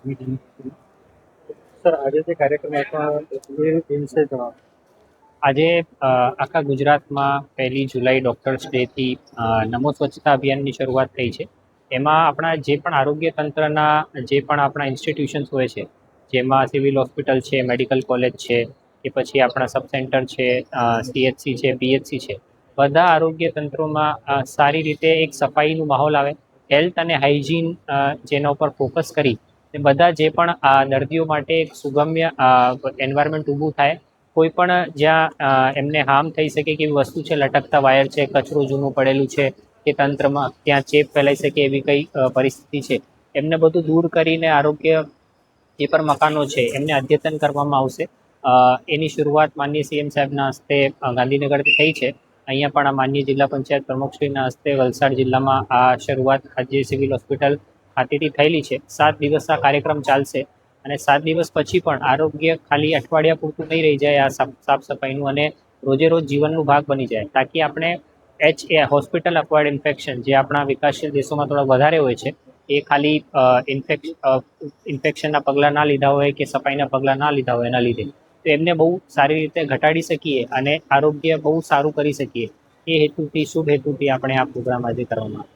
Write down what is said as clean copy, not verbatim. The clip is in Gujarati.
સર, આજે જે કાર્યક્રમ હતો એ વિશે જણાવો. આજે આખા ગુજરાતમાં 1 જુલાઈ ડૉક્ટર્સ ડેથી નમો સ્વચ્છતા અભિયાનની શરૂઆત થઈ છે. એમાં આપણા જે પણ આરોગ્ય તંત્રના જે પણ આપણા ઇન્સ્ટિટ્યુશન્સ હોય છે, જેમાં સિવિલ હોસ્પિટલ છે, મેડિકલ કોલેજ છે, કે પછી આપણા સબ સેન્ટર છે, CHC છે, PHC છે, બધા આરોગ્ય તંત્રોમાં સારી રીતે એક સફાઈનું માહોલ આવે, હેલ્થ અને હાઇજીન જેના ઉપર ફોકસ કરી તે બધા જે પણ દર્દીઓ માટે એક સુગમ્ય એન્વાયરમેન્ટ ઊભું થાય. કોઈ પણ જ્યાં એમને હાર્મ થઈ શકે કે એવી વસ્તુ છે, લટકતા વાયર છે, કચરો જૂનું પડેલું છે, કે તંત્રમાં ત્યાં ચેપ ફેલાઈ શકે એવી કઈ પરિસ્થિતિ છે, એમને બધું દૂર કરીને આરોગ્ય જે પણ મકાનો છે એમને અદ્યતન કરવામાં આવશે. એની શરૂઆત માનનીય CM સાહેબના હસ્તે ગાંધીનગરથી થઈ છે. અહીંયા પણ માનનીય જિલ્લા પંચાયત પ્રમુખશ્રીના હસ્તે વલસાડ જિલ્લામાં આ શરૂઆત આજે સિવિલ હોસ્પિટલ ખાતેથી થયેલી છે. 7 દિવસ આ કાર્યક્રમ ચાલશે અને 7 દિવસ પછી પણ આરોગ્ય ખાલી અઠવાડિયા પૂરતું નહીં રહી જાય આ સાફ સફાઈનું, અને રોજે રોજ જીવનનું ભાગ બની જાય, તાકી આપણે હોસ્પિટલ અક્વાયર્ડ ઇન્ફેક્શન જે આપણા વિકાસશીલ દેશોમાં થોડા વધારે હોય છે, એ ખાલી ઇન્ફેક્શનના પગલાં ના લીધા હોય કે સફાઈના પગલાં ના લીધા હોય એના લીધે, તો એમને બહુ સારી રીતે ઘટાડી શકીએ અને આરોગ્ય બહુ સારું કરી શકીએ. એ હેતુથી, શુભ હેતુથી આપણે આ પ્રોગ્રામ આજે કરવામાં